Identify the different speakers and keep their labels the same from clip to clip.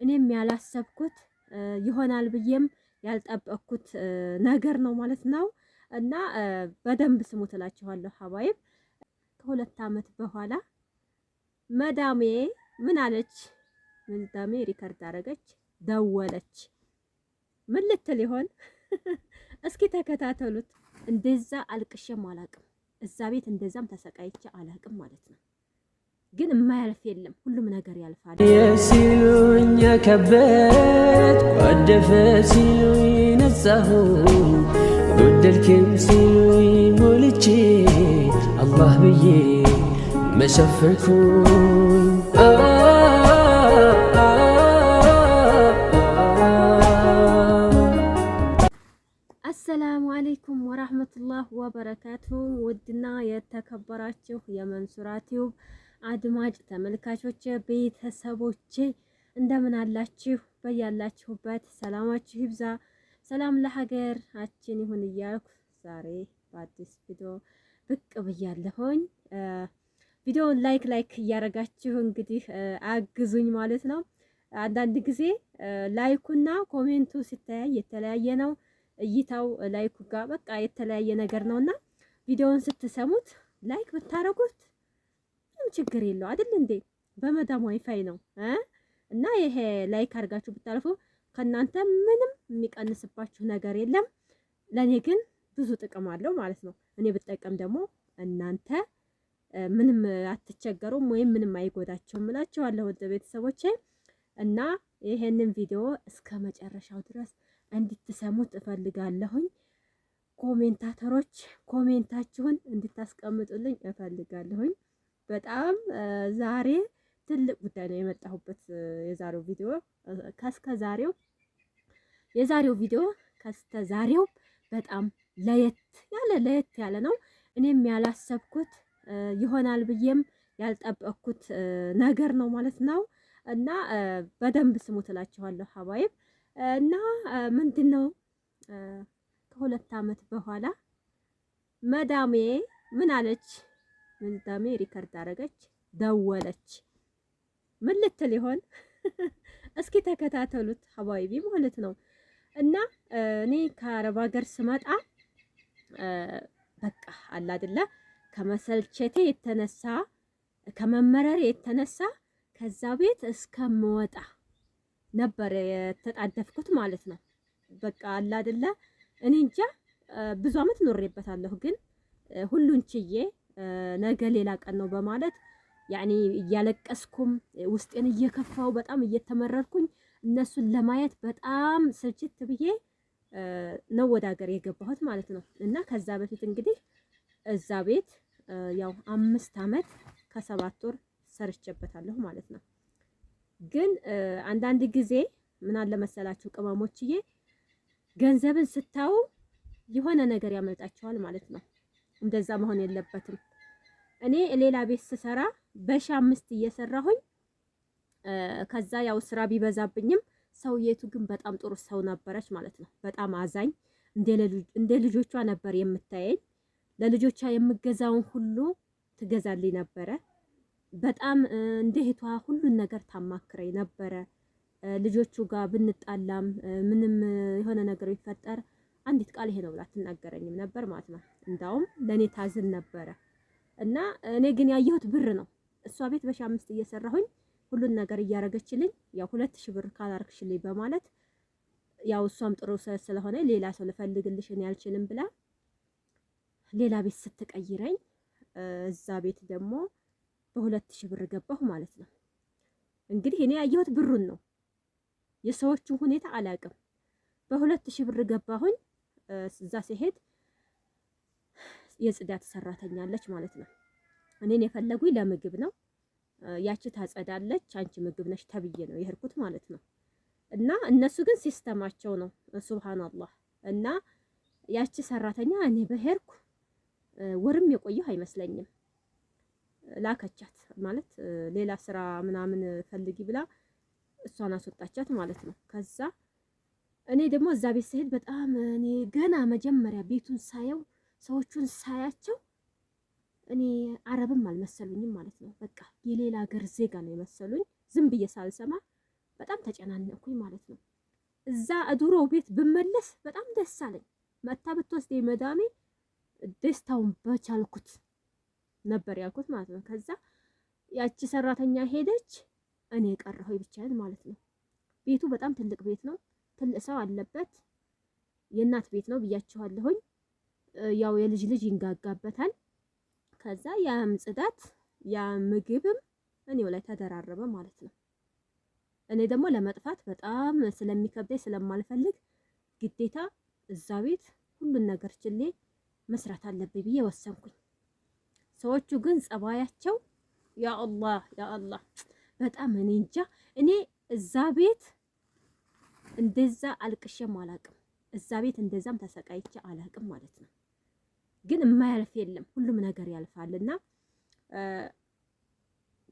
Speaker 1: እኔም ያላሰብኩት ይሆናል ብዬም ያልጠበቅኩት ነገር ነው ማለት ነው። እና በደንብ ስሙት እላችኋለሁ ሀባይብ። ከ2 ዓመት በኋላ መዳሜ ምን አለች? መዳሜ ሪከርድ አረገች፣ ደወለች። ምን ልትል ይሆን? እስኪ ተከታተሉት። እንደዛ አልቅሼም አላቅም፣ እዛ ቤት እንደዛም ተሰቃይቼ አላቅም ማለት ነው። ግን የማያልፍ የለም፣ ሁሉም ነገር ያልፋል።
Speaker 2: የሲሉኝ ከበት ወደፈ ሲሉኝ ነጻሁ ጎደልክም ሲሉኝ ሞልቼ አላህ ብዬ መሸፈርኩኝ።
Speaker 1: አሰላሙ አለይኩም ወራህመቱላህ ወበረካቱ። ውድና የተከበራችሁ የመንሱራ ቲዩብ አድማጭ ተመልካቾች ቤተሰቦቼ እንደምን አላችሁ? በያላችሁበት ሰላማችሁ ይብዛ። ሰላም ለሀገራችን ይሁን እያልኩ ዛሬ በአዲስ ቪዲዮ ብቅ ብያለሁኝ። ቪዲዮውን ላይክ እያረጋችሁ እንግዲህ አግዙኝ ማለት ነው። አንዳንድ ጊዜ ላይኩና ኮሜንቱ ሲተያይ የተለያየ ነው። እይታው ላይኩ ጋር በቃ የተለያየ ነገር ነውና ቪዲዮውን ስትሰሙት ላይክ ብታረጉት ምንም ችግር የለው አይደል እንዴ? በመዳም ዋይፋይ ነው እና ይሄ ላይክ አድርጋችሁ ብታልፉ ከናንተ ምንም የሚቀንስባችሁ ነገር የለም። ለኔ ግን ብዙ ጥቅም አለው ማለት ነው። እኔ ብጠቀም ደግሞ እናንተ ምንም አትቸገሩም ወይም ምንም አይጎዳችሁም እላችኋለሁ ውድ ቤተሰቦቼ። እና ይሄንን ቪዲዮ እስከ መጨረሻው ድረስ እንድትሰሙት እፈልጋለሁኝ። ኮሜንታተሮች ኮሜንታችሁን እንድታስቀምጡልኝ እፈልጋለሁኝ። በጣም ዛሬ ትልቅ ጉዳይ ነው የመጣሁበት። የዛሬው ቪዲዮ ከስተዛሬው በጣም ለየት ያለ ነው። እኔም ያላሰብኩት ይሆናል ብዬም ያልጠበቅኩት ነገር ነው ማለት ነው። እና በደንብ ስሙት እላችኋለሁ ሀባይብ። እና ምንድነው ከ2 ዓመት በኋላ መዳሜ ምን አለች? መዳሜ ሪከርድ አረገች፣ ደወለች። ምን ልትል ይሆን? እስኪ ተከታተሉት ሀባይቢ ማለት ነው። እና እኔ ከአረብ ሀገር ስመጣ በቃ አለ አይደለ ከመሰልቸቴ የተነሳ ከመመረር የተነሳ ከዛ ቤት እስከምወጣ ነበር የተጣደፍኩት ማለት ነው። በቃ አለ አይደለ እኔ እንጃ ብዙ አመት ኖሬበታለሁ። ግን ሁሉን ችዬ ነገ ሌላ ቀን ነው በማለት ያኔ እያለቀስኩም ውስጤን እየከፋው በጣም እየተመረርኩኝ እነሱን ለማየት በጣም ስልችት ብዬ ነው ወደ ሀገር የገባሁት ማለት ነው። እና ከዛ በፊት እንግዲህ እዛ ቤት ያው 5 አመት ከ7 ወር ሰርቼበታለሁ ማለት ነው። ግን አንዳንድ ጊዜ ምን አለ መሰላችሁ ቅመሞችዬ፣ ገንዘብን ስታዩ የሆነ ነገር ያመልጣቸዋል ማለት ነው። እንደዛ መሆን የለበትም። እኔ ሌላ ቤት ስሰራ በ5 እየሰራሁኝ ከዛ ያው ስራ ቢበዛብኝም ሰውየቱ ግን በጣም ጥሩ ሰው ነበረች ማለት ነው። በጣም አዛኝ እንደ ልጆቿ ነበር የምታየኝ። ለልጆቿ የምገዛውን ሁሉ ትገዛልኝ ነበረ። በጣም እንደ እህቷ ሁሉን ነገር ታማክረኝ ነበረ። ልጆቹ ጋር ብንጣላም ምንም የሆነ ነገር ቢፈጠር አንዲት ቃል ይሄ ነው ብላ አትናገረኝም ነበር ማለት ነው። እንዳውም ለኔ ታዝን ነበረ። እና እኔ ግን ያየሁት ብር ነው። እሷ ቤት በ5 እየሰራሁኝ ሁሉን ነገር እያረገችልኝ ያው 2000 ብር ካላርክሽልኝ በማለት ያው እሷም ጥሩ ስለሆነ ሌላ ሰው ልፈልግልሽ እኔ አልችልም ብላ ሌላ ቤት ስትቀይረኝ እዛ ቤት ደግሞ በ2000 ብር ገባሁ ማለት ነው። እንግዲህ እኔ ያየሁት ብሩን ነው፣ የሰዎቹን ሁኔታ አላውቅም። በ2000 ብር ገባሁኝ። እዛ ሲሄድ የጽዳት ሰራተኛ አለች ማለት ነው። እኔን የፈለጉኝ ለምግብ ነው። ያቺ ታጸዳለች፣ አንቺ ምግብ ነሽ ተብዬ ነው የሄድኩት ማለት ነው። እና እነሱ ግን ሲስተማቸው ነው ሱብሃንአላህ። እና ያቺ ሰራተኛ እኔ በሄድኩ ወርም የቆየሁ አይመስለኝም ላከቻት ማለት ሌላ ስራ ምናምን ፈልጊ ብላ እሷን አስወጣቻት ማለት ነው። ከዛ እኔ ደግሞ እዛ ቤት ስሄድ በጣም እኔ ገና መጀመሪያ ቤቱን ሳየው ሰዎቹን ሳያቸው እኔ አረብም አልመሰሉኝም ማለት ነው። በቃ የሌላ ሀገር ዜጋ ነው የመሰሉኝ ዝም ብዬ ሳልሰማ በጣም ተጨናነኩኝ ማለት ነው። እዛ ድሮ ቤት ብመለስ በጣም ደስ አለኝ። መታ ብትወስደኝ መዳሜ ደስታውን በቻልኩት ነበር ያልኩት ማለት ነው። ከዛ ያቺ ሰራተኛ ሄደች፣ እኔ ቀረሁኝ ብቻዬን ማለት ነው። ቤቱ በጣም ትልቅ ቤት ነው፣ ትልቅ ሰው አለበት። የእናት ቤት ነው ብያችኋለሁኝ። ያው የልጅ ልጅ ይንጋጋበታል። ከዛ ያም ጽዳት ያ ምግብም እኔው ላይ ተደራረበ ማለት ነው። እኔ ደግሞ ለመጥፋት በጣም ስለሚከብደኝ ስለማልፈልግ ግዴታ እዛ ቤት ሁሉን ነገር ችሌ መስራት አለብኝ ብዬ ወሰንኩኝ። ሰዎቹ ግን ጸባያቸው ያ አላህ በጣም እኔ እንጃ። እኔ እዛ ቤት እንደዛ አልቅሼም አላቅም፣ እዛ ቤት እንደዛም ተሰቃይቼ አላቅም ማለት ነው። ግን የማያልፍ የለም፣ ሁሉም ነገር ያልፋልና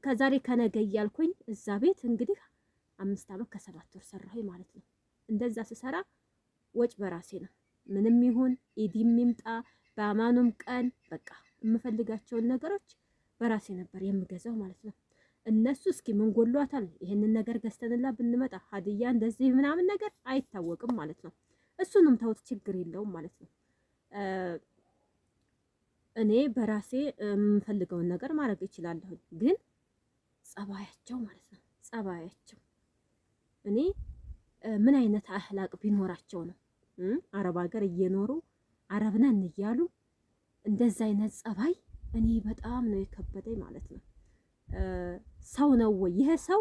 Speaker 1: ከዛሬ ከነገ እያልኩኝ እዛ ቤት እንግዲህ 5 ዓመት ከ7 ወር ሰራሁኝ ማለት ነው። እንደዛ ስሰራ ወጭ በራሴ ነው። ምንም ይሁን ኢዲም ይምጣ በአማኑም ቀን በቃ የምፈልጋቸውን ነገሮች በራሴ ነበር የምገዛው ማለት ነው። እነሱ እስኪ ምን ጎሏታል ይሄንን ነገር ገዝተንላ ብንመጣ ሀዲያ እንደዚህ ምናምን ነገር አይታወቅም ማለት ነው። እሱንም ተውት ችግር የለውም ማለት ነው። እኔ በራሴ የምፈልገውን ነገር ማድረግ እችላለሁ። ግን ጸባያቸው ማለት ነው ጸባያቸው እኔ ምን አይነት አህላቅ ቢኖራቸው ነው አረብ ሀገር እየኖሩ አረብ ነን እያሉ እንደዛ አይነት ጸባይ እኔ በጣም ነው የከበደኝ ማለት ነው። ሰው ነው ወይ ይሄ ሰው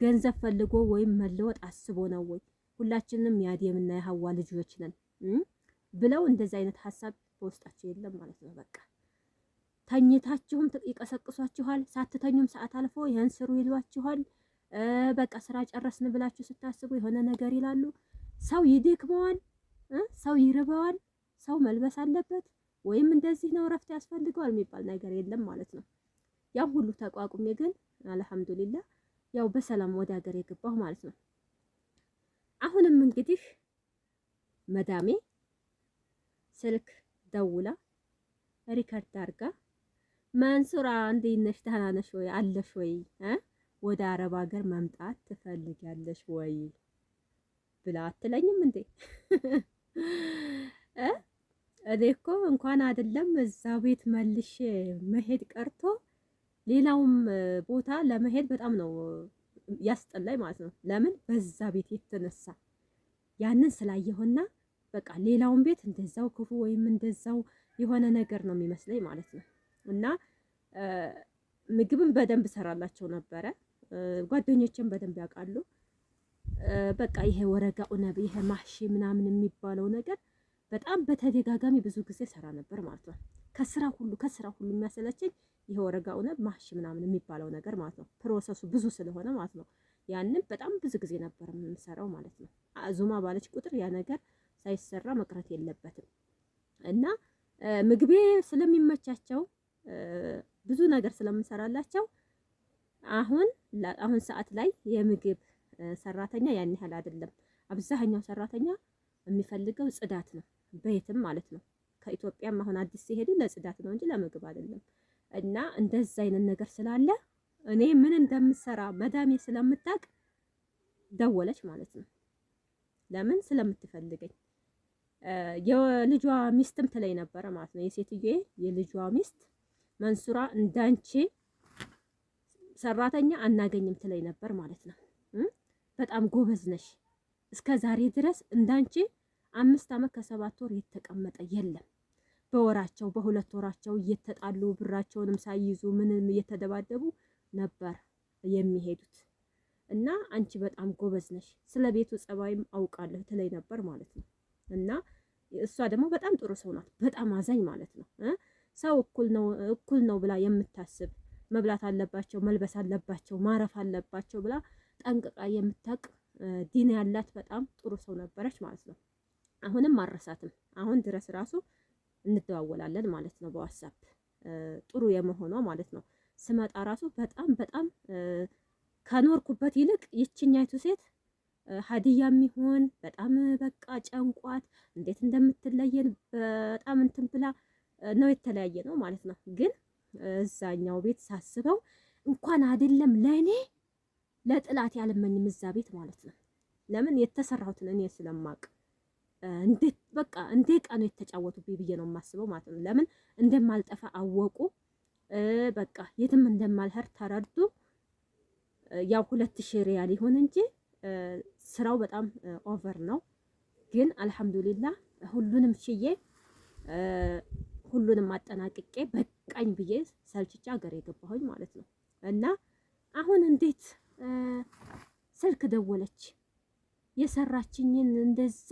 Speaker 1: ገንዘብ ፈልጎ ወይም መለወጥ አስቦ ነው ወይ? ሁላችንም የአደምና የሐዋ ልጆች ነን ብለው እንደዛ አይነት ሀሳብ በውስጣቸው የለም ማለት ነው። በቃ ተኝታችሁም ይቀሰቅሷችኋል፣ ሳትተኙም ሰዓት አልፎ ያን ስሩ ይሏችኋል። በቃ ስራ ጨረስን ብላችሁ ስታስቡ የሆነ ነገር ይላሉ። ሰው ይደክመዋል፣ ሰው ይርበዋል፣ ሰው መልበስ አለበት ወይም እንደዚህ ነው እረፍት ያስፈልገዋል የሚባል ነገር የለም ማለት ነው። ያው ሁሉ ተቋቁሜ ግን አልሐምዱሊላህ ያው በሰላም ወደ ሀገር የገባሁ ማለት ነው። አሁንም እንግዲህ መዳሜ ስልክ ደውላ ሪከርድ አድርጋ መንሱራ እንዴት ነሽ? ደህና ነሽ ወይ? አለሽ ወይ? ወደ አረብ ሀገር መምጣት ትፈልጊያለሽ ወይ ብላ አትለኝም እንዴ? እኔ እኮ እንኳን አይደለም እዛ ቤት መልሼ መሄድ ቀርቶ ሌላውም ቦታ ለመሄድ በጣም ነው ያስጠላኝ ማለት ነው። ለምን በዛ ቤት የተነሳ ያንን ስላየሁና በቃ ሌላውን ቤት እንደዛው ክፉ ወይም እንደዛው የሆነ ነገር ነው የሚመስለኝ ማለት ነው። እና ምግብን በደንብ ሰራላቸው ነበረ። ጓደኞቼም በደንብ ያውቃሉ። በቃ ይሄ ወረጋኡ ነብ ይሄ ማህሺ ምናምን የሚባለው ነገር በጣም በተደጋጋሚ ብዙ ጊዜ ሰራ ነበር ማለት ነው። ከስራ ሁሉ የሚያሰለቸኝ ይሄ ወረጋኡ ነብ ማህሺ ምናምን የሚባለው ነገር ማለት ነው። ፕሮሰሱ ብዙ ስለሆነ ማለት ነው። ያንን በጣም ብዙ ጊዜ ነበር የምንሰራው ማለት ነው። አዙማ ባለች ቁጥር ያ ነገር ሳይሰራ መቅረት የለበትም እና ምግቤ ስለሚመቻቸው ብዙ ነገር ስለምንሰራላቸው አሁን ሰዓት ላይ የምግብ ሰራተኛ ያን ያህል አይደለም። አብዛኛው ሰራተኛ የሚፈልገው ጽዳት ነው፣ ቤትም ማለት ነው። ከኢትዮጵያም አሁን አዲስ ሲሄዱ ለጽዳት ነው እንጂ ለምግብ አይደለም። እና እንደዛ አይነት ነገር ስላለ እኔ ምን እንደምሰራ መዳሜ ስለምታውቅ ደወለች ማለት ነው። ለምን ስለምትፈልገኝ የልጇ ሚስትም ትለኝ ነበረ ማለት ነው። የሴትዬ የልጇ ሚስት መንሱራ እንዳንቺ ሰራተኛ አናገኝም ትለኝ ነበር ማለት ነው። በጣም ጎበዝ ነሽ፣ እስከ ዛሬ ድረስ እንዳንቺ 5 ዓመት ከ7 ወር የተቀመጠ የለም። በወራቸው በሁለት ወራቸው እየተጣሉ ብራቸውንም ሳይይዙ ምንም እየተደባደቡ ነበር የሚሄዱት። እና አንቺ በጣም ጎበዝ ነሽ፣ ስለ ቤቱ ጸባይም አውቃለሁ ትለኝ ነበር ማለት ነው። እና እሷ ደግሞ በጣም ጥሩ ሰው ናት፣ በጣም አዛኝ ማለት ነው። ሰው እኩል ነው ብላ የምታስብ መብላት አለባቸው፣ መልበስ አለባቸው፣ ማረፍ አለባቸው ብላ ጠንቅቃ የምታውቅ ዲን ያላት በጣም ጥሩ ሰው ነበረች ማለት ነው። አሁንም አረሳትም፣ አሁን ድረስ ራሱ እንደዋወላለን ማለት ነው በዋትስአፕ ጥሩ የመሆኗ ማለት ነው። ስመጣ ራሱ በጣም ከኖርኩበት ይልቅ ይችኛይቱ ሴት ሀዲያ የሚሆን በጣም በቃ ጨንቋት እንዴት እንደምትለየን በጣም እንትን ብላ ነው የተለያየ ነው ማለት ነው። ግን እዛኛው ቤት ሳስበው እንኳን አይደለም ለኔ ለጥላት ያልመኝም እዛ ቤት ማለት ነው። ለምን የተሰራሁትን እኔ ስለማቅ እንዴት በቃ እንዴ ቀኑ የተጫወቱብኝ ብዬ ነው የማስበው ማለት ነው። ለምን እንደማልጠፋ አወቁ። በቃ የትም እንደማልሄድ ተረዱ። ያው 2000 ሪያል ይሁን እንጂ ስራው በጣም ኦቨር ነው። ግን አልሐምዱሊላህ ሁሉንም ሽዬ ሁሉንም አጠናቅቄ በቃኝ ብዬ ሰልችቻ ሀገር የገባሁኝ ማለት ነው። እና አሁን እንዴት ስልክ ደወለች የሰራችኝን እንደዛ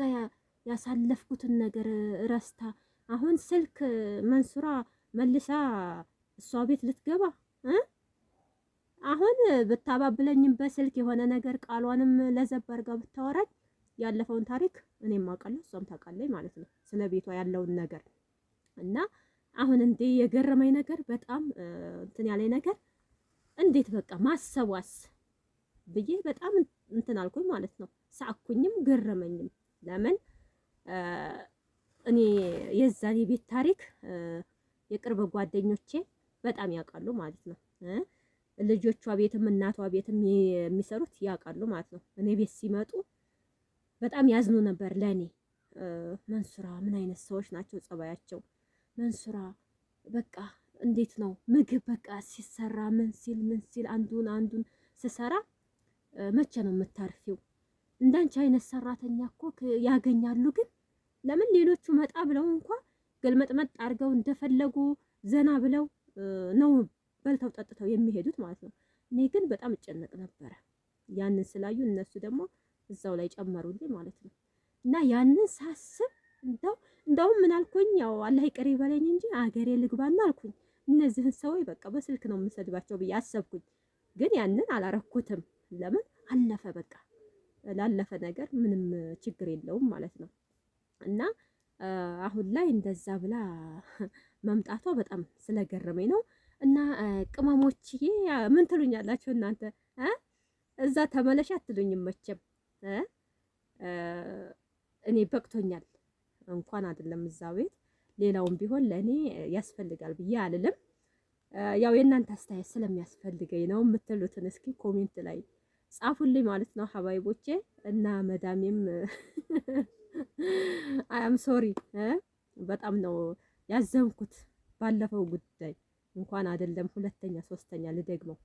Speaker 1: ያሳለፍኩትን ነገር ረስታ አሁን ስልክ መንሱራ መልሳ እሷ ቤት ልትገባ አሁን ብታባብለኝም በስልክ የሆነ ነገር ቃሏንም ለዘበር ጋር ብታወራኝ ያለፈውን ታሪክ እኔም አውቃለሁ እሷም ታውቃለች ማለት ነው፣ ስለ ቤቷ ያለውን ነገር። እና አሁን እንዴ የገረመኝ ነገር በጣም እንትን ያለኝ ነገር እንዴት በቃ ማሰቧስ ብዬ በጣም እንትን አልኩኝ ማለት ነው። ሳቅኩኝም ገረመኝም። ለምን እኔ የዛን የቤት ታሪክ የቅርብ ጓደኞቼ በጣም ያውቃሉ ማለት ነው። ልጆቿ ቤትም እናቷ ቤትም የሚሰሩት ያውቃሉ ማለት ነው። እኔ ቤት ሲመጡ በጣም ያዝኑ ነበር ለኔ። መንሱራ ምን አይነት ሰዎች ናቸው ጸባያቸው? መንሱራ በቃ እንዴት ነው ምግብ በቃ ሲሰራ ምን ሲል አንዱን ስሰራ መቼ ነው የምታርፊው? እንዳንቺ አይነት ሰራተኛ እኮ ያገኛሉ። ግን ለምን ሌሎቹ መጣ ብለው እንኳን ገልመጥመጥ አድርገው እንደፈለጉ ዘና ብለው ነው በልተው ጠጥተው የሚሄዱት ማለት ነው። እኔ ግን በጣም እጨነቅ ነበረ። ያንን ስላዩ እነሱ ደግሞ እዛው ላይ ጨመሩልኝ ማለት ነው። እና ያንን ሳስብ እንደውም ምን አልኩኝ፣ ያው አላህ ይቅር ይበለኝ እንጂ አገሬ ልግባና አልኩኝ እነዚህን ሰዎች በቃ በስልክ ነው የምሰድባቸው ብዬ አሰብኩኝ። ግን ያንን አላረኩትም። ለምን አለፈ፣ በቃ ላለፈ ነገር ምንም ችግር የለውም ማለት ነው። እና አሁን ላይ እንደዛ ብላ መምጣቷ በጣም ስለገረመኝ ነው። እና ቅመሞችዬ ምን ትሉኛላችሁ እናንተ? እዛ ተመለሽ አትሉኝም መቼም። እኔ በቅቶኛል እንኳን አይደለም እዛ ቤት ሌላውን ቢሆን ለእኔ ያስፈልጋል ብዬ አልልም። ያው የእናንተ አስተያየት ስለሚያስፈልገኝ ነው የምትሉትን እስኪ ኮሜንት ላይ ጻፉልኝ ማለት ነው ሀባይቦቼ። እና መዳሜም አም ሶሪ በጣም ነው ያዘንኩት ባለፈው ጉዳይ። እንኳን አይደለም ሁለተኛ ሶስተኛ ልደግመው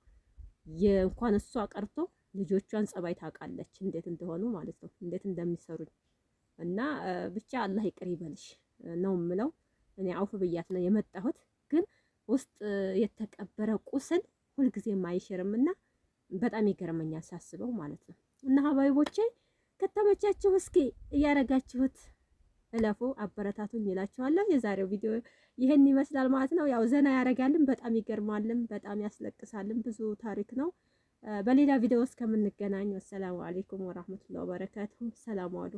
Speaker 1: እንኳን እሷ ቀርቶ ልጆቿን ጸባይ ታውቃለች እንዴት እንደሆኑ ማለት ነው፣ እንዴት እንደሚሰሩኝ። እና ብቻ አላህ ይቅር ይበልሽ ነው የምለው። እኔ አውፍ ብያት ነው የመጣሁት፣ ግን ውስጥ የተቀበረ ቁስል ሁልጊዜም አይሽርምና በጣም ይገርመኛል ሳስበው ማለት ነው። እና ሀባይቦቼ ከተመቻችሁ እስኪ እያረጋችሁት እለፉ፣ አበረታቱኝ ይላችኋለሁ። የዛሬው ቪዲዮ ይሄን ይመስላል ማለት ነው። ያው ዘና ያረጋልን፣ በጣም ይገርማልን፣ በጣም ያስለቅሳልን፣ ብዙ ታሪክ ነው። በሌላ ቪዲዮ እስከምንገናኝ ወሰላሙ አለይኩም ወራህመቱላሂ ወበረካቱሁ። ሰላም ዋሉ።